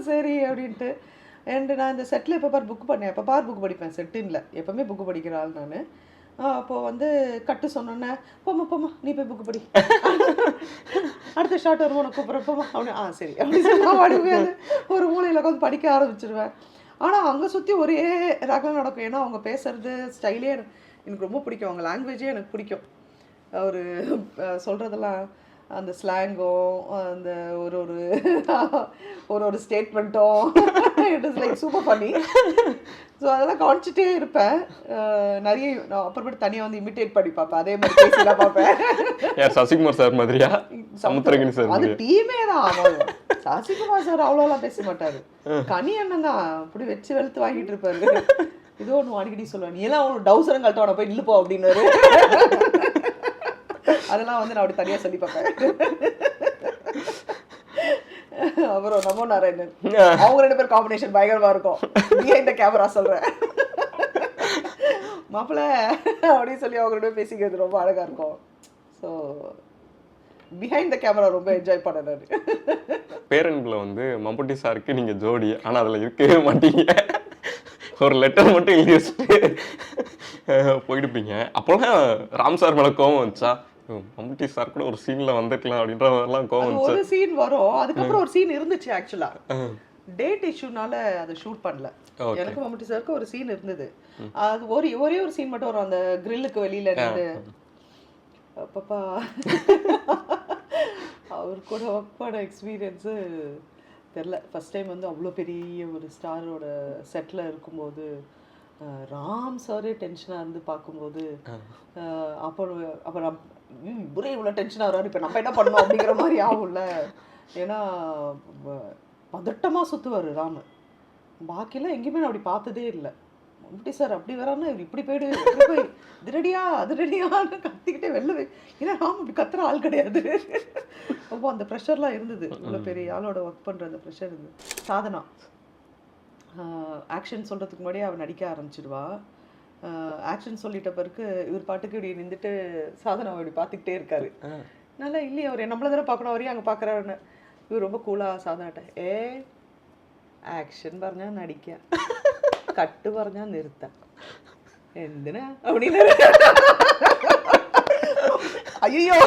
சரி அப்படின்ட்டு. அண்ட் நான் இந்த செட்டில் எப்போ புக் பண்ணேன், எப்போ புக் படிப்பேன், செட்டுன்னு இல்லை, எப்போவுமே புக்கு படிக்கிற ஆள் நான். அப்போது வந்து கட்டு சொன்னோன்னே போமா நீ போய் புக்கு படி, அடுத்த ஷார்ட் வருவோம் நான் கூப்பிட்றேன் போமா அப்படின்னு. சரி அப்படின்னு சொல்லி ஒரு மூலையில் உட்காந்து படிக்க ஆரம்பிச்சிருவேன். ஆனால் அங்கே சுற்றி ஒரே ரகம் நடக்கும். ஏன்னா அவங்க பேசுகிறது ஸ்டைலே எனக்கு ரொம்ப பிடிக்கும், அவங்க லாங்குவேஜே எனக்கு பிடிக்கும். அவர் சொல்கிறதெல்லாம் அந்த ஸ்லாங்கும் அந்த ஒரு ஒரு ஒரு ஸ்டேட்மெண்ட்டும் it is like super funny. So அதெல்லாம் கவனிச்சிட்டே இருப்பேன். நிறைய நான் அப்புறமேட்டு தனியாக வந்து இமிட்டேட் பண்ணி பார்ப்பேன், அதே மாதிரி பேசிலாம் பார்ப்பேன். யார் சசிகுமார் சார் மாதிரியா? சமுத்திரகனி சார் அது டீமே தான். சசிகுமார் சார் அவ்வளோலாம் பேச மாட்டாரு. கனி அண்ணன் தான் அப்படி வச்சு வெளுத்து வாங்கிட்டு இருப்பாரு. ஏதோ ஒன்று அடிக்கடி சொல்லுவேன், நீ எல்லாம் ஒரு டவுசரம் கழட்டோட போய் நில்லுப்போ அப்படின்னு. அதெல்லாம் வந்து நான் அப்படி தனியாக சொல்லி பார்ப்பேன். அப்புறம் நமோ நாராயணன், அவங்க 2 பேர் காம்பினேஷன் பயங்கரமா இருக்கும். இந்த கேமரா சொல்றேன் மாப்பிள்ள அப்படின்னு சொல்லி அவங்க 2 பேர் பேசிக்கிறது ரொம்ப அழகா இருக்கும். ஸோ பிஹைண்ட் த கேமரா ரொம்ப என்ஜாய் பண்ண நான். பேரன்பில் வந்து மம்புட்டி சாருக்கு நீங்கள் ஜோடி, ஆனால் அதில் இருக்கவே மாட்டீங்க. ஒரு லெட்டர் மட்டும் எழுதி வச்சுட்டு போயிடுப்பீங்க. அப்போலாம் ராம் சார் மேலே கோவம் வந்துச்சா? மம்புட்டி சார் கூட ஒரு சீன்ல வந்துக்கலாம் அப்படின்ற மாதிரிலாம் கோவம் வந்துச்சு. ஒரு சீன் வரும், அதுக்கப்புறம் ஒரு சீன் இருந்துச்சு. ஆக்சுவலா டேட் இஷ்யூனால அதை ஷூட் பண்ணல. எனக்கு மம்புட்டி சாருக்கு ஒரு சீன் இருந்தது. அது ஒரே ஒரு சீன் மட்டும் வரும், அந்த கிரில்லுக்கு வெளியில இருந்து. அப்பப்பா அவர் கூட ஒர்க் பண்ண எக்ஸ்பீரியன்ஸு தெரில. ஃபஸ்ட் டைம் வந்து அவ்வளோ பெரிய ஒரு ஸ்டாரோட செட்டில் இருக்கும்போது ராம் சாரே டென்ஷனாக இருந்து பார்க்கும்போது அப்புறம் இவரே இவ்வளோ டென்ஷனாக வராரு, இப்போ நம்ம என்ன பண்ணோம் அப்படிங்கிற மாதிரி ஆகும்ல. ஏன்னா பதட்டமாக சுற்றுவார் ராமு. பாக்கியெல்லாம் எங்கேயுமே நான் அப்படி பார்த்ததே இல்லை. மம்புட்டி சார் அப்படி வரான்னா இவர் இப்படி போயிடு, போய் திருடியா அது ரெடியான்னு கத்திக்கிட்டே வெளில. ஏன்னா ராம் அப்படி கத்துற ஆள் கிடையாது. அப்போ அந்த ப்ரெஷர்லாம் இருந்தது. இவ்வளோ பெரிய ஆளோட ஒர்க் பண்ணுற அந்த ப்ரெஷர் இருந்தது. சாதனா ஆக்ஷன் சொல்கிறதுக்கு முன்னாடியே அவன் நடிக்க ஆரம்பிச்சிடுவா. ஆக்ஷன் சொல்லிட்ட பிறகு இவர் பாட்டுக்கு இப்படி நின்றுட்டு சாதனா இப்படி பார்த்துக்கிட்டே இருக்காரு. நல்லா இல்லையே, அவர் நம்மள தானே பார்க்கணும், அவரையும் அங்கே பார்க்குறாருன்னு. இவர் ரொம்ப கூலாக சாதனாட்ட ஆக்ஷன் പറഞ്ഞാൽ നടിക്കുക, കട്ട് പറഞ്ഞാൽ നിർത്ത, എന്തിനാ அப்படின்னு. ஐயோ,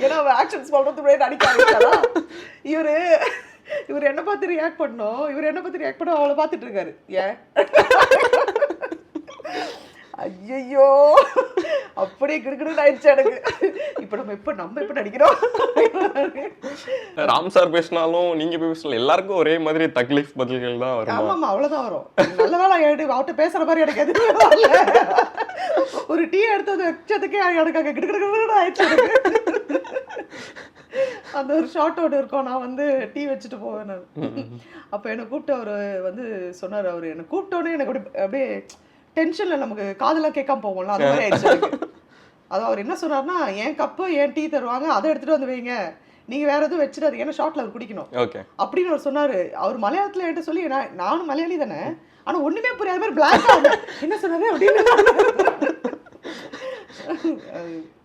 ஏன்னா அவன் ஆக்ஷன்ஸ் சொல்றது முன்னாடி நடிக்க ஆரம்பிச்சாரா. இவர் என்ன பார்த்து ரியாக்ட் பண்ணோம், அவளை பார்த்துட்டு இருக்காரு. ஏன் ஐயோ அப்படியே கிடுக்கிடுன்னு ஆயிடுச்சு எனக்கு. இப்போ நம்ம எப்போ நடிக்கிறோம். ராம் சார் பேசினாலும் நீங்க பேசல, எல்லாருக்கும் ஒரே மாதிரி தக்லீஃப் பதில்கள் தான் வரும். ஆமாம், அவ்வளோதான் வரும். நல்ல வேலை அவர்கிட்ட பேசுற மாதிரி எனக்கு எதுவுமே வரல. ஒரு டீ எடுத்தது வச்சதுக்கே எனக்கு அங்கே கிடுக்கிடுன்னு ஆயிடுச்சு எனக்கு. அந்த ஒரு ஷார்ட் ஒன்று இருக்கும், நான் வந்து டீ வச்சுட்டு போவேன் நான். அப்போ என்னை கூப்பிட்டு அவர் வந்து சொன்னார். அவர் என்னை கூப்பிட்டோன்னே எனக்கு அப்படியே டென்ஷனில் நமக்கு காதெல்லாம் கேட்காம போவோம்ல, அது மாதிரி ஆயிடுச்சு எனக்கு. அதான் அவர் என்ன சொன்னார்னா, என் கப்பு என் டீ தருவாங்க, அதை எடுத்துகிட்டு வந்து வைங்க, நீங்கள் வேறு எதுவும் வச்சுட்டு, ஏன்னா ஷார்ட்டில் அவர் குடிக்கணும் அப்படின்னு அவர் சொன்னார். அவர் மலையாளத்தில் என்கிட்ட சொல்லி, நானும் மலையாளி தானே, ஆனால் ஒன்றுமே புரியாத மாதிரி பிளாக் ஆகும். என்ன சொன்னார் அப்படின்னு.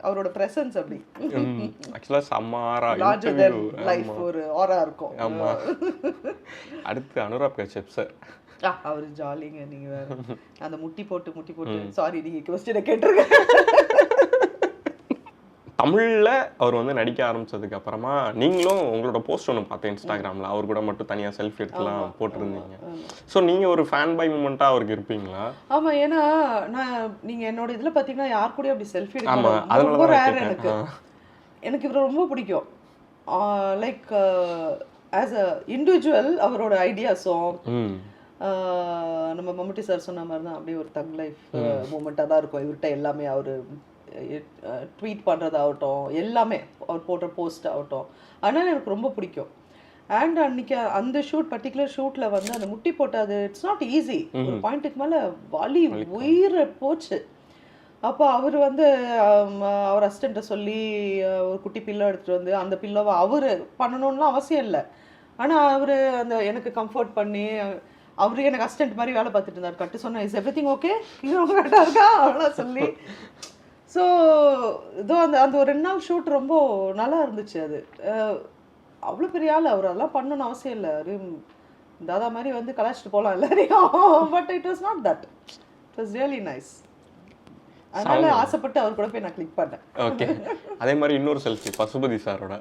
அவரோட பிரசன்ஸ் அப்படி ஆக்சுவலா சம்மாரா லார்ஜர் தென் லைஃப் ஒரு ஆரா இருக்கும். ஆமா. அடுத்து அனுராக் கஷ்யப் சார். அவர் ஜாலிங்க. நீங்க வேற அந்த முட்டி போட்டு சாரி, நீங்க क्वेश्चन கேட்டிருக்க. தமிழ்ல அவர் வந்து நடிக்க ஆரம்பிச்சதுக்கு அப்புறமா நீங்களும் உங்களோட போஸ்ட் ஒன்று பார்த்தேன் இன்ஸ்டாகிராம்ல, அவர் கூட மட்டும் தனியாக செல்ஃபி எடுத்துலாம் போட்டிருந்தீங்க. ஸோ நீங்க ஒரு ஃபேன் பை மூமெண்டா அவருக்கு இருப்பீங்களா? ஆமா, ஏன்னா நீங்க என்னோட இதுல பாத்தீங்கன்னா யார் கூட அப்படி செல்ஃபி எடுக்க ரொம்ப ரேர். எனக்கு இவரை ரொம்ப பிடிக்கும். லைக் ஆஸ் அ இண்டிவிஜுவல் அவரோட ஐடியாஸும் நம்ம மம்முட்டி சார் சொன்ன மாதிரி தான் அப்படியே ஒரு தக் லைஃப் மூமெண்ட்டாக தான் இருக்கும் இவர்கிட்ட. எல்லாமே அவர் ட்வீட் பண்ணுறதாகட்டும், எல்லாமே அவர் போடுற போஸ்ட் ஆகட்டும், அதனால் எனக்கு ரொம்ப பிடிக்கும். அண்ட் அன்றைக்கி அந்த பர்டிகுலர் ஷூட்டில் வந்து அந்த முட்டி போட்டாது இட்ஸ் நாட் ஈஸி. ஒரு பாயிண்ட்டுக்கு மேலே வலி உயிரை போச்சு. அப்போ அவர் வந்து அவர் அசிஸ்டண்ட்டை சொல்லி ஒரு குட்டி பில்லோ எடுத்துகிட்டு வந்து அந்த பில்லோவை அவர் பண்ணணும்லாம் அவசியம் இல்லை. ஆனால் அவர் அந்த எனக்கு கம்ஃபர்ட் பண்ணி அவரு எனக்கு அசிஸ்டன்ட் மாதிரி வேலை பார்த்துட்டு இருந்தார். கட்டு சொன்னா இஸ் எவ்ரி திங் ஓகே, இது ரொம்ப கரெக்டாக இருக்கா அவ்வளோ சொல்லி. ஸோ இதோ அந்த ஒரு 2 நாள் ஷூட் ரொம்ப நல்லா இருந்துச்சு. அது அவ்வளோ பெரிய ஆள் அவர், அதெல்லாம் பண்ணணும்னு அவசியம் இல்லை. அது தாதா மாதிரி வந்து கலாச்சிட்டு போகலாம் எல்லாரையும். But it was not that, it was really nice. அதனால ஆசைப்பட்டு அவர் கூட போய் நான் கிளிக் பண்ணேன். ஓகே. அதே மாதிரி இன்னொரு செல்ஃபி பசுபதி சாரோட.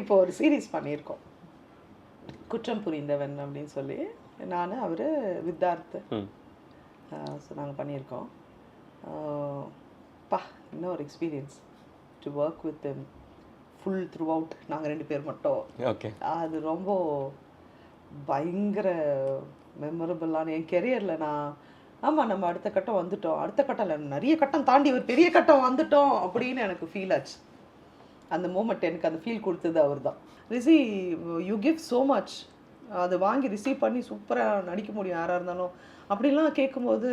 இப்போ ஒரு சீரீஸ் பண்ணியிருக்கோம், குற்றம் புரிந்தவன் அப்படின்னு சொல்லி. நான் அவர் வித்தார்த்து ஸோ நாங்கள் பண்ணியிருக்கோம். பா இன்னும் ஒரு experience to work with them full through out நாங்கள் 2 பேர் மட்டும். ஓகே. அது ரொம்ப பயங்கர மெமரபிளான என் கெரியரில் நான் ஆமாம் நம்ம அடுத்த கட்டம் வந்துட்டோம், அடுத்த கட்டம் இல்லை நிறைய கட்டம் தாண்டி ஒரு பெரிய கட்டம் வந்துட்டோம் அப்படின்னு எனக்கு ஃபீல் ஆச்சு. அந்த மூமெண்ட் எனக்கு அந்த ஃபீல் கொடுத்தது அவர் தான். ரிஷி யூ கிவ் ஸோ மச், அதை வாங்கி ரிசீவ் பண்ணி சூப்பராக நடிக்க முடியும் யாராக இருந்தாலும் அப்படின்லாம் கேட்கும்போது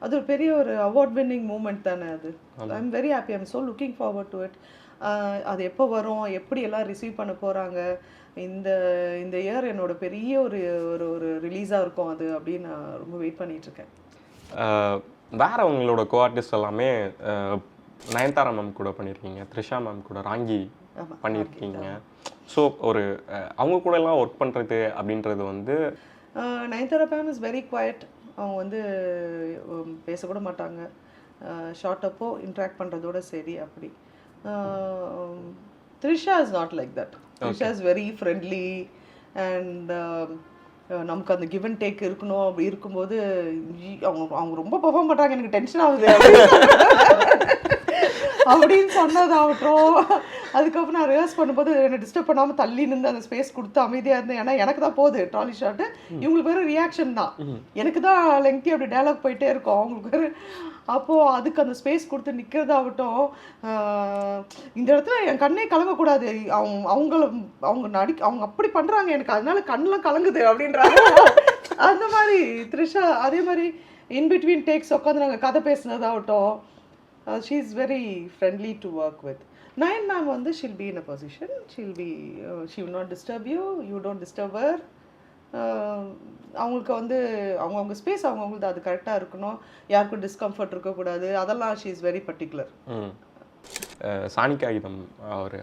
அது ஒரு பெரிய ஒரு அவார்ட் வின்னிங் மூமெண்ட் தானே அது. I am very happy, I am so looking forward to it. அது எப்போ வரும், எப்படி எல்லாம் ரிசீவ் பண்ண போகிறாங்க, இந்த இயர் என்னோட பெரிய ஒரு ஒரு ஒரு ரிலீஸாக இருக்கும் அது அப்படின்னு நான் ரொம்ப வெயிட் பண்ணிகிட்ருக்கேன். வேற உங்களோட கோ ஆர்டிஸ்ட் எல்லாமே நயன்தாரா மேம் கூட பண்ணியிருக்கீங்க, த்ரிஷா மேம் கூட ராங்கி பண்ணியிருக்கீங்க. ஸோ ஒரு அவங்க கூட எல்லாம் ஒர்க் பண்ணுறது அப்படின்றது வந்து Nayanthara ma'am is very quiet. அவங்க வந்து பேசக்கூட மாட்டாங்க, ஷார்ட் அப்போ இன்ட்ராக்ட் பண்ணுறதோட சரி அப்படி. Trisha is not like that. Trisha is very friendly and நமக்கு அந்த கிவ் அண்ட் டேக் இருக்கணும். அப்படி இருக்கும்போது அவங்க ரொம்ப பெர்ஃபார்ம் பண்ணுறாங்க, எனக்கு டென்ஷன் ஆகுது அப்படின்னு சொன்னதாகட்டும். அதுக்கப்புறம் நான் ரிஹர்ஸ் பண்ணும்போது என்னை டிஸ்டர்ப் பண்ணாமல் தள்ளி நின்று அந்த ஸ்பேஸ் கொடுத்து அமைதியாக இருந்தேன். ஏன்னா எனக்கு தான் போகுது ட்ராலி ஷாட்டு, இவங்களுக்கு வேறு ரியாக்ஷன் தான், எனக்கு தான் லெங்க்தி அப்படி டைலாக் போயிட்டே இருக்கும், அவங்களுக்கு வேறு. அப்போது அதுக்கு அந்த ஸ்பேஸ் கொடுத்து நிற்கிறதாகட்டும். இந்த இடத்துல என் கண்ணே கலங்கக்கூடாது, அவங்க அப்படி பண்ணுறாங்க எனக்கு அதனால கண்ணெலாம் கலங்குது அப்படின்றாங்க. அந்த மாதிரி த்ரிஷா அதே மாதிரி இன்பிட்வீன் டேக்ஸ் உட்காந்து நாங்கள் கதை பேசுனதாகட்டும். She is very friendly to work with. Nayan ma'am வந்து she'll be in a position, she will not disturb you, you don't disturb her. அவங்களுக்கு வந்து அவங்க ஸ்பேஸ் அவங்களுக்கு அது கரெக்டாக இருக்கணும், யாருக்கும் டிஸ்கம்ஃபர்ட் இருக்கக்கூடாது, அதெல்லாம் she is very particular. சாணி காகிதம் அவர்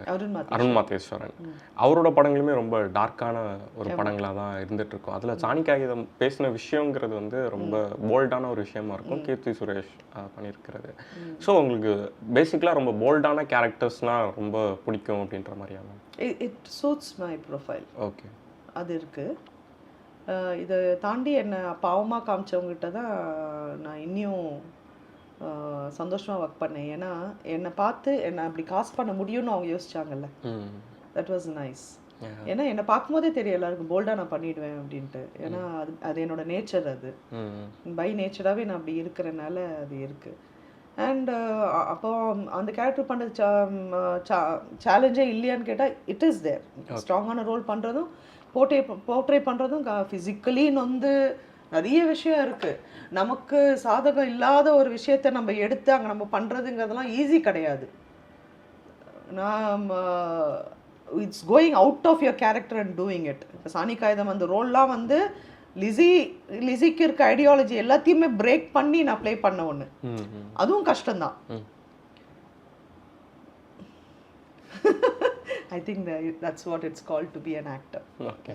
அருண் மாதேஸ்வரன் அவரோட படங்களுமே ரொம்ப டார்க்கான ஒரு படங்களாக தான் இருந்துட்டு இருக்கும். அதில் சாணி காகிதம் பேசின விஷயங்கிறது வந்து ரொம்ப போல்டான ஒரு விஷயமா இருக்கும், கீர்த்தி சுரேஷ் பண்ணியிருக்கிறது. ஸோ உங்களுக்கு பேசிக்கலாக ரொம்ப போல்டான கேரக்டர்ஸ்னால் ரொம்ப பிடிக்கும் அப்படின்ற மாதிரியான it suits my profile. Okay, அது இருக்குது. இதை தாண்டி என்னை பாவமாக காமிச்சவங்ககிட்ட தான் நான் இன்னும் சந்தோஷமாக ஒர்க் பண்ணேன். ஏன்னா என்னை பார்த்து என்னை அப்படி காசு பண்ண முடியும்னு அவங்க யோசிச்சாங்கல்ல, தட் வாஸ் நைஸ். ஏன்னா என்னை பார்க்கும்போதே தெரியும் எல்லாருக்கும் போல்டாக நான் பண்ணிவிடுவேன் அப்படின்ட்டு. ஏன்னா அது என்னோட நேச்சர், அது பை நேச்சராகவே நான் அப்படி இருக்கிறனால அது இருக்குது. அண்ட் அப்போ அந்த கேரக்டர் பண்ணுறது சேலஞ்சே இல்லையான்னு கேட்டால் இட் இஸ் தேர். ஸ்ட்ராங்கான ரோல் பண்ணுறதும் போர்ட்ரே பண்ணுறதும் ஃபிசிக்கலி வந்து நிறைய விஷயம் இருக்குது. நமக்கு சாதகம் இல்லாத ஒரு விஷயத்தை நம்ம எடுத்து அங்கே நம்ம பண்ணுறதுங்கிறதெல்லாம் ஈஸி கிடையாது. It's going out of your character and doing it. இப்போ சாணி காகிதம் அந்த ரோல்லாம் வந்து லிசிக்கு இருக்க ஐடியாலஜி எல்லாத்தையுமே பிரேக் பண்ணி நான் ப்ளே பண்ண ஒன்று, அதுவும் கஷ்டம்தான். I think that's what it's called to be an actor. Okay.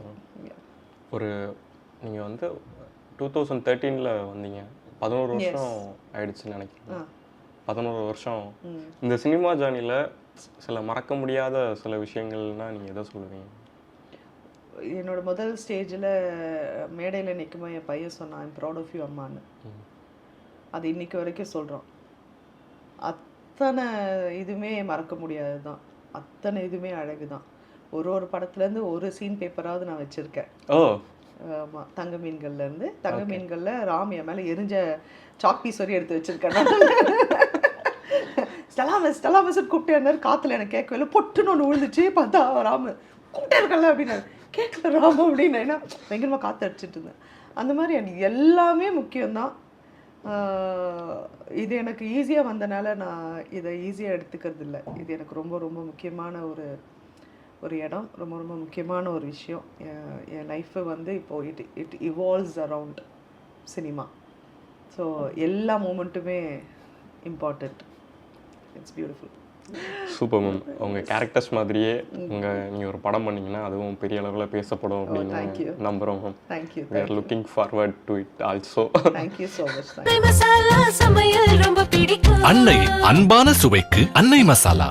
ஒரு நீங்கள் வந்து 2013 வந்தீங்க, 11 வருஷம் ஆயிடுச்சுன்னு நினைக்கிறேன். 11 வருஷம் இந்த சினிமா ஜேர்னியில் சில மறக்க முடியாத சில விஷயங்கள்னால் நீங்கள் எதை சொல்லுவீங்க? என்னோட முதல் ஸ்டேஜில் மேடையில் நிற்கும்போது என் பையன் சொன்னான், ஐம் ப்ரௌட் ஆஃப் யூ அம்மான்னு. அது இன்னைக்கு வரைக்கும் சொல்கிறோம். அத்தனை இதுவுமே மறக்க முடியாது தான், அத்தனை இதுவுமே அழகு தான். ஒரு படத்துலேருந்து ஒரு சீன் பேப்பராவது நான் வச்சுருக்கேன். ஆமாம், தங்க மீன்கள்லேருந்து. தங்க மீன்களில் ராம் என் மேலே எரிஞ்ச சாக் பீஸ் வரையும் எடுத்து வச்சுருக்கேன். ஸ்டெலா மிஸ் கூப்பிட்டே இருந்தார், காற்றுல எனக்கு கேட்கவே இல்லை, பொட்டுன்னு ஒன்று விழுந்துச்சு. பார்த்தா ராம் கூப்பிட்டே இருக்கல அப்படின்னா கேட்கல ராம் அப்படின்னு, ஏன்னா பயங்கரமாக காற்று அடிச்சிட்டு இருந்தேன். அந்த மாதிரி எனக்கு எல்லாமே முக்கியம்தான். இது எனக்கு ஈஸியாக வந்தனால நான் இதை ஈஸியாக எடுத்துக்கிறது இல்லை. இது எனக்கு ரொம்ப ரொம்ப முக்கியமான ஒரு இடம், ரொம்ப ரொம்ப முக்கியமான ஒரு விஷயம். என் லைஃப்பை வந்து இப்போது it evolves around cinema. So எல்லா மூமெண்ட்டுமே important. It's beautiful. Super ma'am. உங்கள் கேரக்டர்ஸ் மாதிரியே நீங்கள் ஒரு படம் பண்ணிங்கன்னா அதுவும் பெரிய அளவில் பேசப்படும் அப்படின்னு நம்புகிறோம் ma'am. Thank you. We are looking forward to it also. Thank you so much. அன்னை அன்பான சுவைக்கு அன்னை மசாலா.